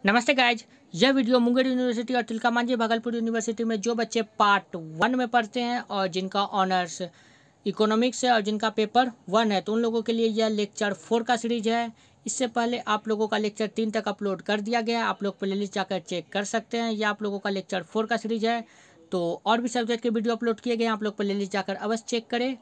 नमस्ते गाइज, यह video Munger university और तिलका मांझी भागलपुर यूनिवर्सिटी में जो बच्चे पार्ट 1 में पढ़ते हैं और जिनका ऑनर्स इकोनॉमिक्स है और जिनका पेपर 1 है तो उन लोगों के लिए यह लेक्चर 4 का सीरीज है। इससे पहले आप लोगों का लेक्चर 3 तक अपलोड कर दिया गया है, आप लोग प्लेलिस्ट जाकर चेक कर सकते हैं। यह आप लोगों का लेक्चर 4 का सीरीज है। तो और भी सब्जेक्ट के वीडियो अपलोड किए गए हैं, आप लोग प्लेलिस्ट जाकर अवश्य चेक करें,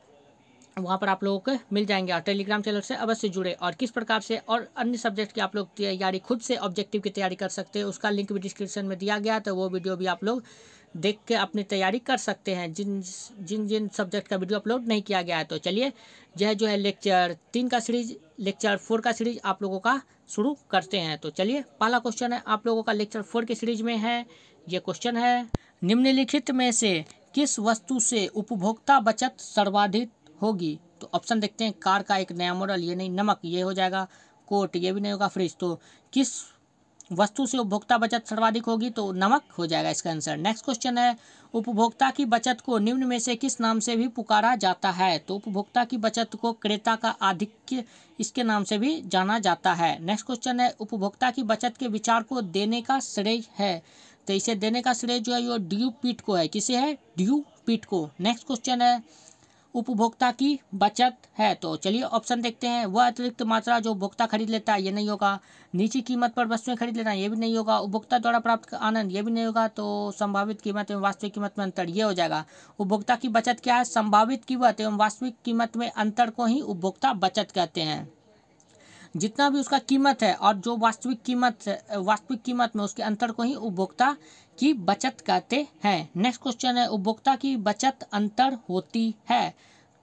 वहाँ पर आप लोगों को मिल जाएंगे। और टेलीग्राम चैनल से अवश्य जुड़े और किस प्रकार से और अन्य सब्जेक्ट की आप लोग तैयारी खुद से ऑब्जेक्टिव की तैयारी कर सकते हैं उसका लिंक भी डिस्क्रिप्शन में दिया गया, तो वो वीडियो भी आप लोग देख के अपनी तैयारी कर सकते हैं जिन जिन जिन सब्जेक्ट का वीडियो अपलोड नहीं किया गया है। तो चलिए यह जो है लेक्चर 3 का सीरीज, लेक्चर 4 का सीरीज आप लोगों का शुरू करते हैं। तो चलिए पहला क्वेश्चन है आप लोगों का लेक्चर 4 के सीरीज में है। ये क्वेश्चन है, निम्नलिखित में से किस वस्तु से उपभोक्ता बचत सर्वाधिक होगी? तो ऑप्शन देखते हैं, कार का एक नया मॉडल, ये नहीं, नमक ये हो जाएगा, कोट ये भी नहीं होगा, फ्रिज। तो किस वस्तु से उपभोक्ता बचत सर्वाधिक होगी? तो नमक हो जाएगा इसका आंसर। नेक्स्ट क्वेश्चन है, उपभोक्ता की बचत को निम्न में से किस नाम से भी पुकारा जाता है? तो उपभोक्ता की बचत को क्रेता का आधिक्य इसके नाम से भी जाना जाता है। नेक्स्ट क्वेश्चन है, उपभोक्ता की बचत के विचार को देने का श्रेय है? तो इसे देने का श्रेय जो है वो ड्यू पीट को है। किसे है? ड्यू पीट को। नेक्स्ट क्वेश्चन है, उपभोक्ता की बचत है, तो चलिए ऑप्शन देखते हैं। वह अतिरिक्त मात्रा जो उपभोक्ता खरीद लेता है, ये नहीं होगा। नीची कीमत पर वस्तुएं खरीद लेना, ये भी नहीं होगा। उपभोक्ता द्वारा प्राप्त आनंद, ये भी नहीं होगा। तो संभावित कीमत एवं वास्तविक कीमत में अंतर, ये हो जाएगा। उपभोक्ता की बचत क्या है? संभावित कीमत एवं वास्तविक कीमत में अंतर को ही उपभोक्ता बचत कहते हैं। जितना भी उसका कीमत है और जो वास्तविक कीमत में उसके अंतर को ही उपभोक्ता की बचत कहते हैं। नेक्स्ट क्वेश्चन है, उपभोक्ता की बचत अंतर होती है?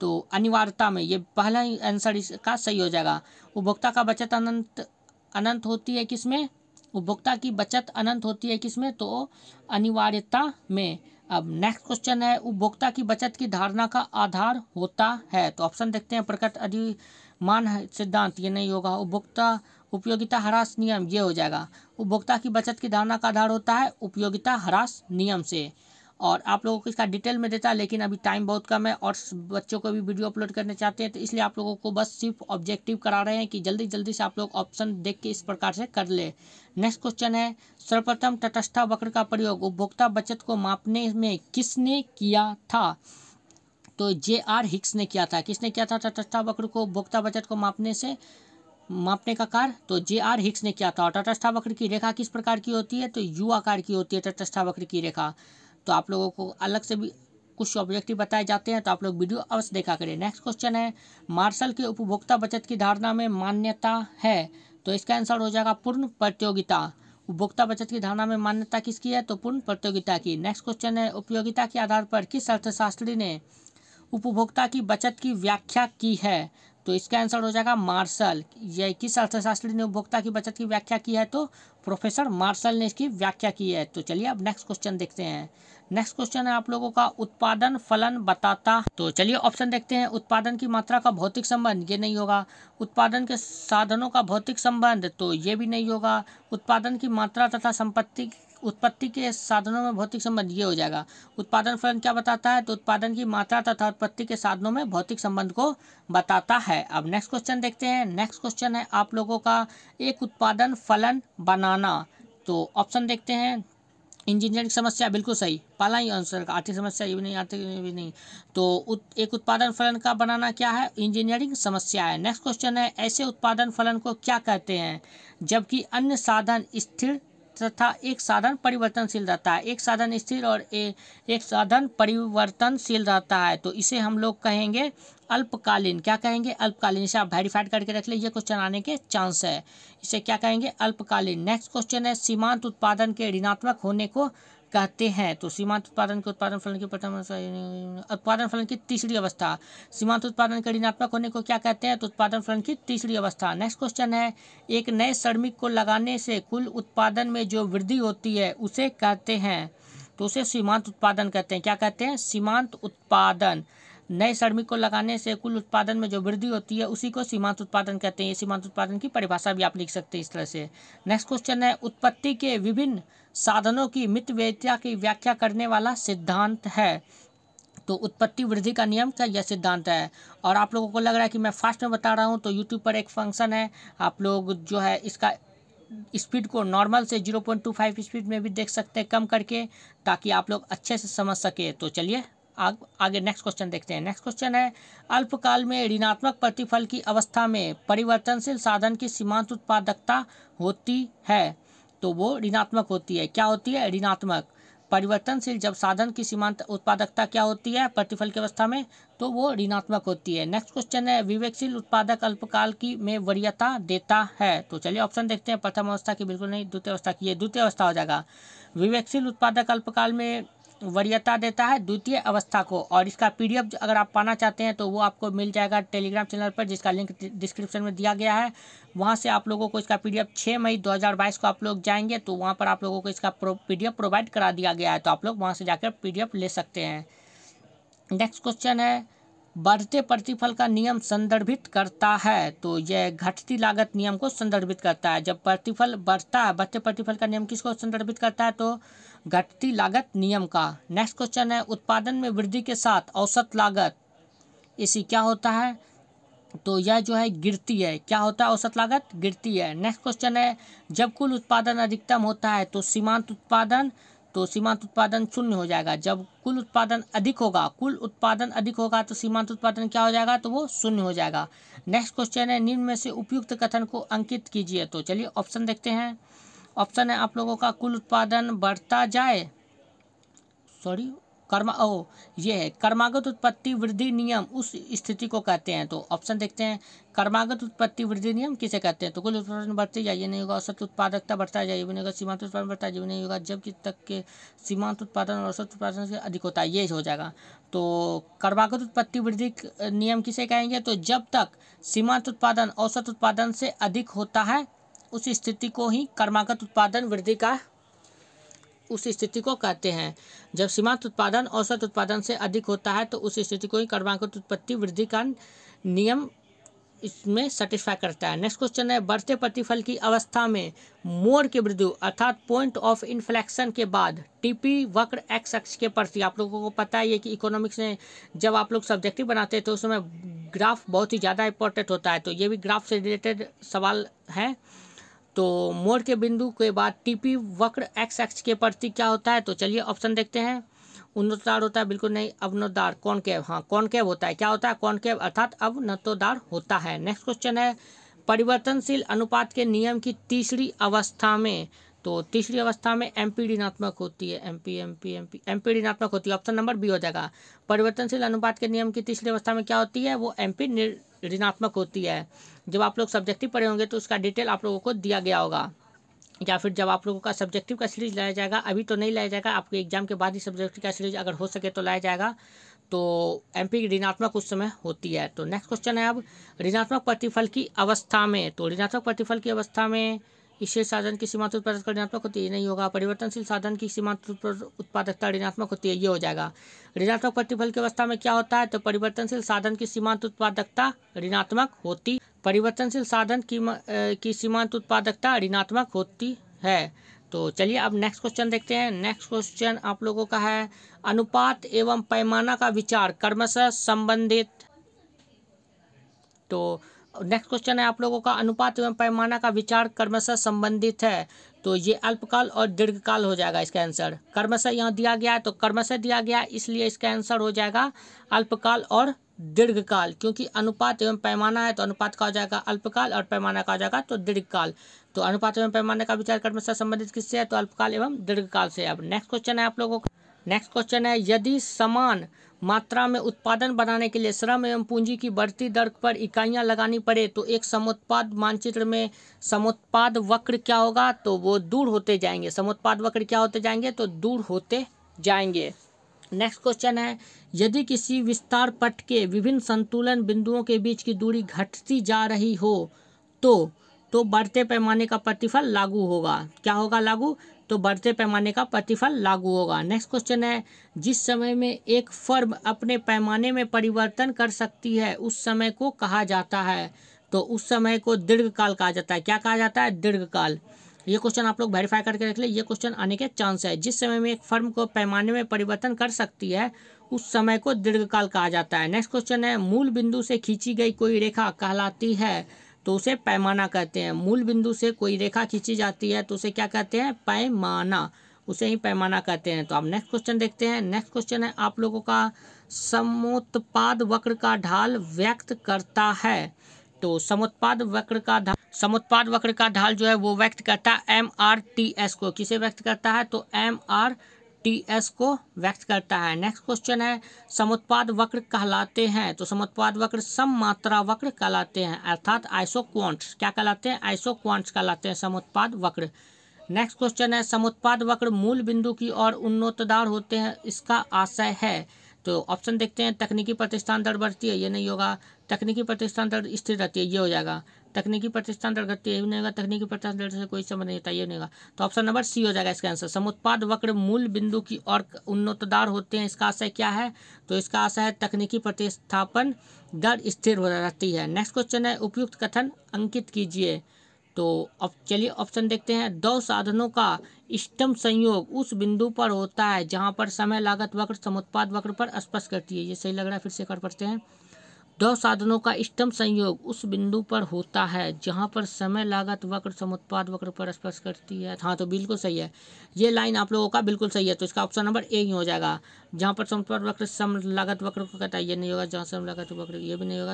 तो अनिवार्यता में, ये पहला ही आंसर इसका सही हो जाएगा। उपभोक्ता का बचत अनंत होती है किसमें? उपभोक्ता की बचत अनंत होती है किसमें? तो अनिवार्यता में। अब नेक्स्ट क्वेश्चन है, उपभोक्ता की बचत की धारणा का आधार होता है? तो ऑप्शन देखते हैं, प्रकट अधिमान सिद्धांत, ये नहीं होगा। उपभोक्ता उपयोगिता ह्रास नियम, ये हो जाएगा। उपभोक्ता की बचत की धारणा का आधार होता है उपयोगिता ह्रास नियम से। और आप लोगों को इसका डिटेल में देता है, लेकिन अभी टाइम बहुत कम है और बच्चों को भी वीडियो अपलोड करने चाहते हैं, तो इसलिए आप लोगों को बस सिर्फ ऑब्जेक्टिव करा रहे हैं कि जल्दी जल्दी से आप लोग ऑप्शन देख के इस प्रकार से कर ले। नेक्स्ट क्वेश्चन है, सर्वप्रथम तटस्था वक्र का प्रयोग उपभोक्ता बचत को मापने में किसने किया था? तो J.R. हिक्स ने किया था। किसने किया था तटस्था वक्र को उपभोक्ता बचत को मापने का कार्य? तो J.R. हिक्स ने किया था। और तटस्था वक्र की रेखा किस प्रकार की होती है? तो यू आकार की होती है तटस्था वक्र की रेखा। तो आप लोगों को अलग से भी कुछ ऑब्जेक्टिव बताए जाते हैं, तो आप लोग वीडियो अवश्य देखा करें। नेक्स्ट क्वेश्चन है, मार्शल के उपभोक्ता बचत की धारणा में मान्यता है? तो इसका आंसर हो जाएगा पूर्ण प्रतियोगिता। उपभोक्ता बचत की धारणा में मान्यता किसकी है? तो पूर्ण प्रतियोगिता की। नेक्स्ट क्वेश्चन है, उपयोगिता के आधार पर किस अर्थशास्त्री ने उपभोक्ता की बचत की व्याख्या की है? तो इसका आंसर हो जाएगा मार्शल। यह किस अर्थशास्त्री ने उपभोक्ता की बचत की व्याख्या की है? तो प्रोफेसर मार्शल ने इसकी व्याख्या की है। तो चलिए अब नेक्स्ट क्वेश्चन देखते हैं। नेक्स्ट क्वेश्चन है आप लोगों का, उत्पादन फलन बताता। तो चलिए ऑप्शन देखते हैं। उत्पादन की मात्रा का भौतिक संबंध, ये नहीं होगा। उत्पादन के साधनों का भौतिक संबंध, तो ये भी नहीं होगा। उत्पादन की मात्रा तथा उत्पत्ति के साधनों में भौतिक संबंध, ये हो जाएगा। उत्पादन फलन क्या बताता है? तो उत्पादन की मात्रा तथा उत्पत्ति के साधनों में भौतिक संबंध को बताता है। अब नेक्स्ट क्वेश्चन देखते हैं। नेक्स्ट क्वेश्चन है आप लोगों का, एक उत्पादन फलन बनाना। तो ऑप्शन देखते हैं, इंजीनियरिंग समस्या, बिल्कुल सही, पहला ही आंसर। आर्थिक समस्या, ये भी नहीं, आर्थिक भी नहीं। तो एक उत्पादन फलन का बनाना क्या है? इंजीनियरिंग समस्या है। नेक्स्ट क्वेश्चन है, ऐसे उत्पादन फलन को क्या कहते हैं जबकि अन्य साधन स्थिर तथा एक साधन परिवर्तनशील रहता है? एक साधन स्थिर और एक साधन परिवर्तनशील रहता है, तो इसे हम लोग कहेंगे अल्पकालीन। क्या कहेंगे? अल्पकालीन। इसे आप वेरीफाइड करके रख लीजिए, क्वेश्चन आने के चांस है। इसे क्या कहेंगे? अल्पकालीन। नेक्स्ट क्वेश्चन है, सीमांत उत्पादन के ऋणात्मक होने को कहते हैं? तो सीमांत उत्पादन के उत्पादन फलन की प्रथम उत्पादन फलन की तीसरी अवस्था। सीमांत उत्पादन के ऋणात्मक होने को क्या कहते हैं? तो उत्पादन फलन की तीसरी अवस्था। नेक्स्ट क्वेश्चन है, एक नए श्रमिक को लगाने से कुल उत्पादन में जो वृद्धि होती है उसे कहते हैं? तो उसे सीमांत उत्पादन कहते हैं। क्या कहते हैं? सीमांत उत्पादन। नए श्रमिक को लगाने से कुल उत्पादन में जो वृद्धि होती है उसी को सीमांत उत्पादन कहते हैं। ये सीमांत उत्पादन की परिभाषा भी आप लिख सकते हैं इस तरह से। नेक्स्ट क्वेश्चन है, उत्पत्ति के विभिन्न साधनों की मितव्ययिता की व्याख्या करने वाला सिद्धांत है? तो उत्पत्ति वृद्धि का नियम का यह सिद्धांत है। और आप लोगों को लग रहा है कि मैं फास्ट में बता रहा हूँ, तो यूट्यूब पर एक फंक्शन है, आप लोग जो है इसका स्पीड को नॉर्मल से 0.25 स्पीड में भी देख सकते हैं कम करके, ताकि आप लोग अच्छे से समझ सके। तो चलिए आगे नेक्स्ट क्वेश्चन देखते हैं। नेक्स्ट क्वेश्चन है, अल्पकाल में ऋणात्मक प्रतिफल की अवस्था में परिवर्तनशील साधन की सीमांत उत्पादकता होती है, तो वो ऋणात्मक होती है। क्या होती है? ऋणात्मक। परिवर्तनशील जब साधन की सीमांत उत्पादकता क्या होती है प्रतिफल की अवस्था में, तो वो ऋणात्मक होती है। नेक्स्ट क्वेश्चन है, विवेकशील उत्पादक अल्पकाल की में वरीयता देता है। तो चलिए ऑप्शन देखते हैं। प्रथम अवस्था की बिल्कुल नहीं, द्वितीय अवस्था की, ये द्वितीय अवस्था हो जाएगा। विवेकशील उत्पादक अल्पकाल में वरीयता देता है द्वितीय अवस्था को, और इसका पीडीएफ अगर आप पाना चाहते हैं तो वो आपको मिल जाएगा टेलीग्राम चैनल पर, जिसका लिंक डिस्क्रिप्शन में दिया गया है। वहाँ से आप लोगों को इसका पीडीएफ 6 मई 2022 को आप लोग जाएंगे तो वहाँ पर आप लोगों को इसका पीडीएफ प्रोवाइड करा दिया गया है, तो आप लोग वहाँ से जाकर पीडीएफ ले सकते हैं। नेक्स्ट क्वेश्चन है, बढ़ते प्रतिफल का नियम संदर्भित करता है। तो यह घटती लागत नियम को संदर्भित करता है। जब प्रतिफल बढ़ता है, बढ़ते प्रतिफल का नियम किसको संदर्भित करता है? तो घटती लागत नियम का। नेक्स्ट क्वेश्चन है, उत्पादन में वृद्धि के साथ औसत लागत इसी क्या होता है? तो यह जो है गिरती है। क्या होता है? औसत लागत गिरती है। नेक्स्ट क्वेश्चन है, जब कुल उत्पादन अधिकतम होता है तो सीमांत उत्पादन, तो सीमांत उत्पादन शून्य हो जाएगा। जब कुल उत्पादन अधिक होगा, कुल उत्पादन अधिक होगा तो सीमांत उत्पादन क्या हो जाएगा? तो वो शून्य हो जाएगा। नेक्स्ट क्वेश्चन है, निम्न में से उपयुक्त कथन को अंकित कीजिए। तो चलिए ऑप्शन देखते हैं। ऑप्शन है आप लोगों का, कुल उत्पादन बढ़ता जाए, ये है क्रमागत उत्पत्ति वृद्धि नियम उस स्थिति को कहते हैं। तो ऑप्शन देखते हैं, क्रमागत उत्पत्ति वृद्धि नियम किसे कहते हैं? तो कुल उत्पादन बढ़ते जाए, ये नहीं होगा। औसत उत्पादकता बढ़ता जाए, ये भी नहीं होगा। सीमांत उत्पादन बढ़ता है, ये भी नहीं होगा। जब तक के सीमांत उत्पादन और औसत उत्पादन से अधिक होता है, ये हो जाएगा। तो क्रमागत उत्पत्ति वृद्धि नियम किसे कहेंगे? तो जब तक सीमांत उत्पादन औसत उत्पादन से अधिक होता है उस स्थिति को ही क्रमागत उत्पादन वृद्धि का उस स्थिति को कहते हैं। जब सीमांत उत्पादन औसत उत्पादन से अधिक होता है तो उस स्थिति को ही क्रमागत उत्पत्ति वृद्धि का नियम इसमें सेटिस्फाई करता है। नेक्स्ट क्वेश्चन है, बढ़ते प्रतिफल की अवस्था में मोड़ के बिंदु अर्थात पॉइंट ऑफ इन्फ्लेक्शन के बाद टीपी वक्र एक्स अक्ष के प्रति, आप लोगों को पता है कि इकोनॉमिक्स में जब आप लोग सब्जेक्टिव बनाते हैं तो उस समय ग्राफ बहुत ही ज़्यादा इंपॉर्टेंट होता है, तो ये भी ग्राफ से रिलेटेड सवाल है। तो मोड़ के बिंदु के बाद टीपी वक्र एक्स अक्ष के प्रति क्या होता है? तो चलिए ऑप्शन देखते हैं। उन्नतोदार होता है, बिल्कुल नहीं। अवनतोदार, कॉनकेव, हाँ कॉनकेव होता है। क्या होता है? कॉनकेव अर्थात अवनतोदार होता है। नेक्स्ट क्वेश्चन है, परिवर्तनशील अनुपात के नियम की तीसरी अवस्था में, तो तीसरी अवस्था में एमपी ऋणात्मक होती है। एमपी ऋणात्मक होती है। ऑप्शन नंबर बी हो जाएगा। परिवर्तनशील अनुपात के नियम की तीसरी अवस्था में क्या होती है? वो एमपी ऋणात्मक होती है। जब आप लोग सब्जेक्टिव पढ़े होंगे तो उसका डिटेल आप लोगों को दिया गया होगा, या फिर जब आप लोगों का सब्जेक्टिव का सीरीज लाया जाएगा, अभी तो नहीं लाया जाएगा, आपके एग्जाम के बाद ही सब्जेक्टिव का सीरीज अगर हो सके तो लाया जाएगा। तो एमपी ऋणात्मक उस समय होती है। तो नेक्स्ट क्वेश्चन है, अब ऋणात्मक प्रतिफल की अवस्था में, तो ऋणात्मक प्रतिफल की अवस्था में विशेष साधन की सीमांत उत्पादकता ऋणात्मक होती है, नहीं होगा। परिवर्तनशील साधन की सीमांत उत्पादकता ऋणात्मक होती है, ये हो जाएगा। ऋणात्मक प्रतिफल की अवस्था में क्या होता है? तो परिवर्तनशील साधन की सीमांत उत्पादकता ऋणात्मक होती, परिवर्तनशील साधन की सीमांत उत्पादकता ऋणात्मक होती है। तो चलिए अब नेक्स्ट क्वेश्चन देखते हैं। नेक्स्ट क्वेश्चन आप लोगों का है, अनुपात एवं पैमाना का विचार क्रमशः संबंधित। तो नेक्स्ट क्वेश्चन है आप लोगों का, अनुपात एवं पैमाना का विचार क्रमशः संबंधित है। तो ये अल्पकाल और दीर्घकाल हो जाएगा इसका आंसर। क्रमशः यहाँ दिया गया है तो क्रमशः दिया गया, इसलिए इसका आंसर हो जाएगा अल्पकाल और दीर्घकाल, क्योंकि अनुपात एवं पैमाना है तो अनुपात का हो जाएगा अल्पकाल और पैमाना का हो जाएगा तो दीर्घकाल। तो अनुपात एवं पैमाने का विचार क्रमशः संबंधित किससे है? तो अल्पकाल एवं दीर्घकाल से। अब नेक्स्ट क्वेश्चन है आप लोगों का, नेक्स्ट क्वेश्चन है, यदि समान मात्रा में उत्पादन बनाने के लिए श्रम एवं पूंजी की बढ़ती दर पर इकाइयां लगानी पड़े तो एक समोत्पाद मानचित्र में समोत्पाद वक्र क्या होगा? तो वो दूर होते जाएंगे। समोत्पाद वक्र क्या होते जाएंगे? तो दूर होते जाएंगे। नेक्स्ट क्वेश्चन है, यदि किसी विस्तार पट के विभिन्न संतुलन बिंदुओं के बीच की दूरी घटती जा रही हो तो बढ़ते पैमाने का प्रतिफल लागू होगा। क्या होगा लागू? तो बढ़ते पैमाने का प्रतिफल लागू होगा। नेक्स्ट क्वेश्चन है, जिस समय में एक फर्म अपने पैमाने में परिवर्तन कर सकती है उस समय को कहा जाता है। तो उस समय को दीर्घकाल कहा जाता है। क्या कहा जाता है? दीर्घकाल। ये क्वेश्चन आप लोग वेरीफाई करके रख ले, ये क्वेश्चन आने के चांस है। जिस समय में एक फर्म को पैमाने में परिवर्तन कर सकती है उस समय को दीर्घकाल कहा जाता है। नेक्स्ट क्वेश्चन है, मूल बिंदु से खींची गई कोई रेखा कहलाती है तो उसे पैमाना कहते हैं। मूल बिंदु से कोई रेखा खींची जाती है तो उसे क्या कहते हैं, पैमाना, उसे ही पैमाना कहते हैं। तो आप नेक्स्ट क्वेश्चन देखते हैं। नेक्स्ट क्वेश्चन है आप लोगों का, समोत्पाद वक्र का ढाल व्यक्त करता है। तो समोत्पाद वक्र का ढाल जो है वो व्यक्त करता है MRTS को। किसे व्यक्त करता है, तो MRTS को व्यक्त करता है। नेक्स्ट क्वेश्चन है, समोत्पाद वक्र कहलाते हैं। तो समोत्पाद वक्र सममात्रा वक्र कहलाते हैं, अर्थात आइसोक्वांट्स। क्या कहलाते हैं, आइसोक्वांट्स कहलाते हैं समोत्पाद वक्र। नेक्स्ट क्वेश्चन है, समोत्पाद वक्र मूल बिंदु की ओर उन्नतदार होते हैं, इसका आशय है। तो ऑप्शन देखते हैं, तकनीकी प्रतिष्ठान दर बढ़ती है, ये नहीं होगा। तकनीकी प्रतिष्ठान दर स्थिर रहती है, ये हो जाएगा। तकनीकी प्रतिष्ठान दर घटती है, ये भी नहीं होगा। तकनीकी प्रतिष्ठान दर से कोई संबंध नहीं होता, ये नहीं होगा। तो ऑप्शन नंबर सी हो जाएगा इसका आंसर। समुत्पाद वक्र मूल बिंदु की ओर उन्नतदार होते हैं, इसका आशय क्या है, तो इसका आशय है तकनीकी प्रतिस्थापन दर स्थिर हो रहती है। नेक्स्ट क्वेश्चन है, उपयुक्त कथन अंकित कीजिए। तो अब चलिए ऑप्शन देखते हैं। दो साधनों का इष्टतम संयोग उस बिंदु पर होता है जहां पर समय लागत वक्र समुत्पाद वक्र पर स्पर्श करती है, ये सही लग रहा है, फिर से कर पढ़ते हैं। दो साधनों का इष्टतम संयोग उस बिंदु पर होता है जहां पर समय लागत वक्र समुत्पाद वक्र पर स्पर्श करती है। हाँ, तो बिल्कुल सही है, ये लाइन आप लोगों का बिल्कुल सही है। तो इसका ऑप्शन नंबर ए ही हो जाएगा। जहां पर समुत्पाद वक्र सम लागत वक्र को कहता है, ये नहीं होगा। जहां सम लागत वक्र, ये भी नहीं होगा।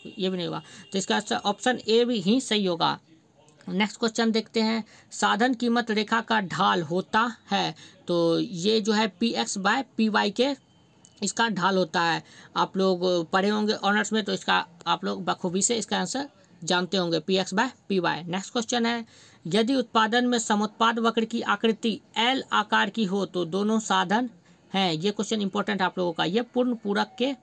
ये भी नहीं होगा। तो इसका ऑप्शन ए भी ही सही होगा। नेक्स्ट क्वेश्चन देखते हैं। साधन कीमत रेखा का ढाल होता है। तो ये जो है PX/PY के इसका ढाल होता है। आप लोग पढ़े होंगे ऑनर्स में, तो इसका आप लोग बखूबी से इसका आंसर जानते होंगे, PX/PY। नेक्स्ट क्वेश्चन है, यदि उत्पादन में समुत्पाद वक्र की आकृति L आकार की हो तो दोनों साधन हैं। ये क्वेश्चन इंपॉर्टेंट आप लोगों का, ये पूर्ण पूरक के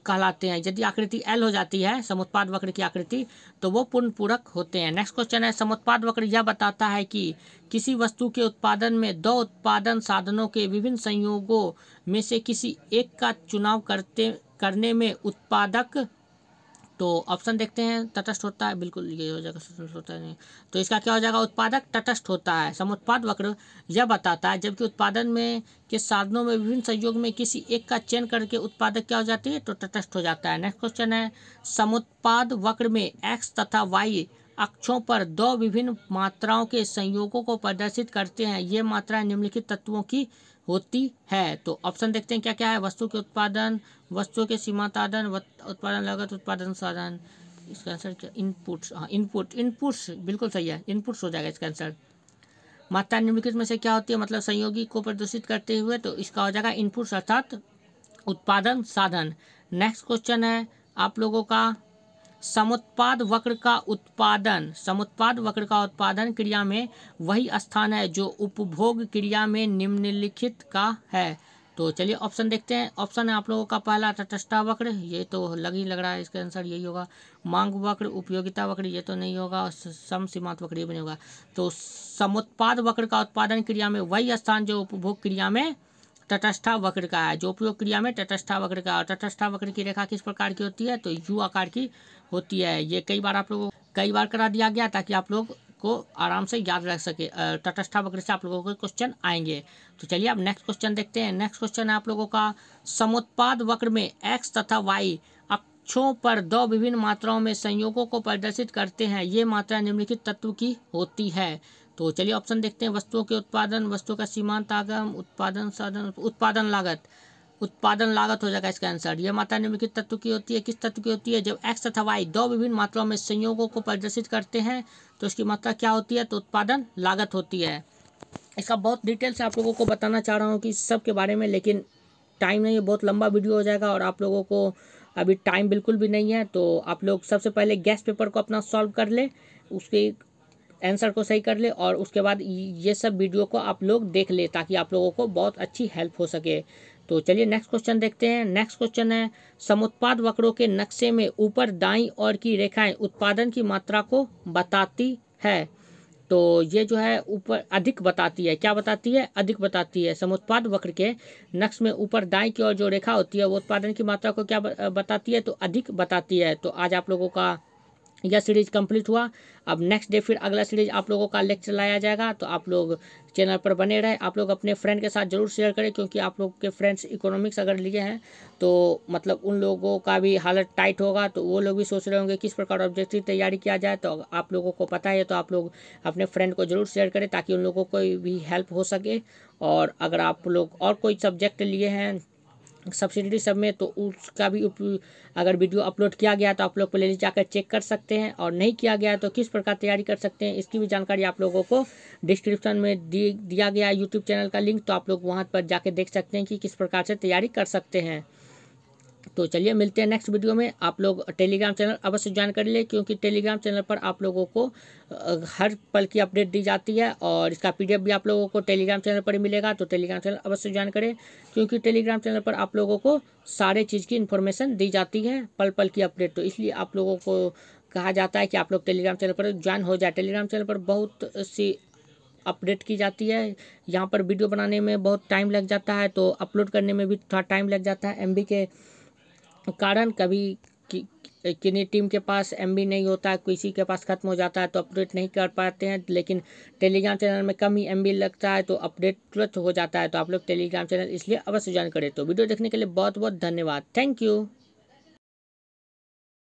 कहलाते हैं। यदि आकृति L हो जाती है समुत्पाद वक्र की आकृति, तो वो पूर्ण पूरक होते हैं। नेक्स्ट क्वेश्चन है, समुत्पाद वक्र यह बताता है कि किसी वस्तु के उत्पादन में दो उत्पादन साधनों के विभिन्न संयोगों में से किसी एक का चुनाव करने में उत्पादक, तो ऑप्शन देखते हैं, तटस्थ होता है, बिल्कुल ये हो जाएगा, तटस्थ होता है नहीं। तो इसका क्या हो जाएगा, उत्पादक तटस्थ होता है। समुत्पाद वक्र यह बताता है जबकि उत्पादन में के साधनों में विभिन्न संयोग में किसी एक का चयन करके उत्पादक क्या हो जाती है, तो तटस्थ हो जाता है। नेक्स्ट क्वेश्चन है, समुत्पाद वक्र में x तथा y अक्षों पर दो विभिन्न मात्राओं के संयोगों को प्रदर्शित करते हैं, ये मात्राएं निम्नलिखित तत्वों की होती है। तो ऑप्शन देखते हैं क्या क्या है, वस्तु के उत्पादन, वस्तु के सीमांतन, उत्पादन लागत, उत्पादन साधन। इसका आंसर क्या, इनपुट्स। हाँ, इनपुट्स बिल्कुल सही है, इनपुट्स हो जाएगा इसका आंसर। मात्रा निम्नलिखित में से क्या होती है, मतलब संयोगी को प्रदर्शित करते हुए, तो इसका हो जाएगा इनपुट्स अर्थात उत्पादन साधन। नेक्स्ट क्वेश्चन है आप लोगों का, समुत्पाद वक्र का उत्पादन क्रिया में वही स्थान है जो उपभोग क्रिया में निम्नलिखित का है। तो चलिए ऑप्शन देखते हैं। ऑप्शन है आप लोगों का पहला तटस्था वक्र, ये तो लग रहा है, इसका आंसर यही होगा। मांग वक्र, उपयोगिता वक्र, ये तो नहीं होगा। सम सीमांत वक्र, ये भी नहीं होगा। तो समुत्पाद वक्र का उत्पादन क्रिया में वही स्थान जो उपभोग क्रिया में तटस्था वक्र का है, जो उपयोग क्रिया में तटस्था वक्र का। और तटस्था वक्र की रेखा किस प्रकार की होती है, तो U आकार की होती है। ये कई बार आप लोगों को कई बार करा दिया गया ताकि आप लोग को आराम से याद रख सके। तटस्था वक्र से आप लोगों को क्वेश्चन आएंगे। तो चलिए अब नेक्स्ट क्वेश्चन देखते हैं। नेक्स्ट क्वेश्चन है आप लोगों का, समुत्पाद वक्र में x तथा y अक्षों पर दो विभिन्न मात्राओं में संयोगों को प्रदर्शित करते हैं, ये मात्रा निम्नलिखित तत्व की होती है। तो चलिए ऑप्शन देखते हैं। वस्तुओं के उत्पादन, वस्तुओं का सीमांत आगम, उत्पादन साधन, उत्पादन लागत हो जाएगा इसका आंसर। यह मात्रा निम्नलिखित तत्व की होती है। किस तत्व की होती है, जब x तथा y दो विभिन्न मात्राओं में संयोगों को प्रदर्शित करते हैं तो इसकी मात्रा क्या होती है, तो उत्पादन लागत होती है। इसका बहुत डिटेल से आप लोगों को बताना चाह रहा हूँ कि सब के बारे में, लेकिन टाइम नहीं है, बहुत लंबा वीडियो हो जाएगा और आप लोगों को अभी टाइम बिल्कुल भी नहीं है। तो आप लोग सबसे पहले गैस पेपर को अपना सॉल्व कर ले, उसके आंसर को सही कर ले और उसके बाद ये सब वीडियो को आप लोग देख ले ताकि आप लोगों को बहुत अच्छी हेल्प हो सके। तो चलिए नेक्स्ट क्वेश्चन देखते हैं। नेक्स्ट क्वेश्चन है, समुत्पाद वक्रों के नक्शे में ऊपर दाईं ओर की रेखाएं उत्पादन की मात्रा को बताती है। तो ये जो है ऊपर अधिक बताती है, क्या बताती है, अधिक बताती है। समुत्पाद वक्र के नक्श में ऊपर दाईं की ओर जो रेखा होती है वो उत्पादन की मात्रा को क्या बताती है, तो अधिक बताती है। तो आज आप लोगों का यह सीरीज कंप्लीट हुआ। अब नेक्स्ट डे फिर अगला सीरीज आप लोगों का लेक्चर लाया जाएगा, तो आप लोग चैनल पर बने रहे। आप लोग अपने फ्रेंड के साथ जरूर शेयर करें, क्योंकि आप लोग के फ्रेंड्स इकोनॉमिक्स अगर लिए हैं तो मतलब उन लोगों का भी हालत टाइट होगा, तो वो लोग भी सोच रहे होंगे किस प्रकार ऑब्जेक्टिव तैयारी किया जाए। तो आप लोगों को पता है तो आप लोग अपने फ्रेंड को जरूर शेयर करें, ताकि उन लोगों को भी हेल्प हो सके। और अगर आप लोग और कोई सब्जेक्ट लिए हैं सब्सिडी सब में, तो उसका भी अगर वीडियो अपलोड किया गया तो आप लोग प्लेलिस्ट जाकर चेक कर सकते हैं, और नहीं किया गया तो किस प्रकार तैयारी कर सकते हैं इसकी भी जानकारी आप लोगों को डिस्क्रिप्शन में दिया गया यूट्यूब चैनल का लिंक, तो आप लोग वहां पर जाकर देख सकते हैं कि किस प्रकार से तैयारी कर सकते हैं। तो चलिए मिलते हैं नेक्स्ट वीडियो में। आप लोग टेलीग्राम चैनल अवश्य ज्वाइन कर ले, क्योंकि टेलीग्राम चैनल पर आप लोगों को हर पल की अपडेट दी जाती है, और इसका पीडीएफ भी आप लोगों को टेलीग्राम चैनल पर ही मिलेगा। तो टेलीग्राम चैनल अवश्य ज्वाइन करें, क्योंकि टेलीग्राम चैनल पर आप लोगों को सारे चीज़ की इन्फॉर्मेशन दी जाती है, पल पल की अपडेट। तो इसलिए आप लोगों को कहा जाता है कि आप लोग टेलीग्राम चैनल पर ज्वाइन हो जाए। टेलीग्राम चैनल पर बहुत सी अपडेट की जाती है। यहाँ पर वीडियो बनाने में बहुत टाइम लग जाता है, तो अपलोड करने में भी थोड़ा टाइम लग जाता है एमबी के कारण। कभी किन्हीं टीम के पास एमबी नहीं होता है, किसी के पास खत्म हो जाता है, तो अपडेट नहीं कर पाते हैं। लेकिन टेलीग्राम चैनल में कम ही एमबी लगता है, तो अपडेट तुरंत हो जाता है। तो आप लोग टेलीग्राम चैनल इसलिए अवश्य ज्वाइन करें। तो वीडियो देखने के लिए बहुत बहुत धन्यवाद। Thank you.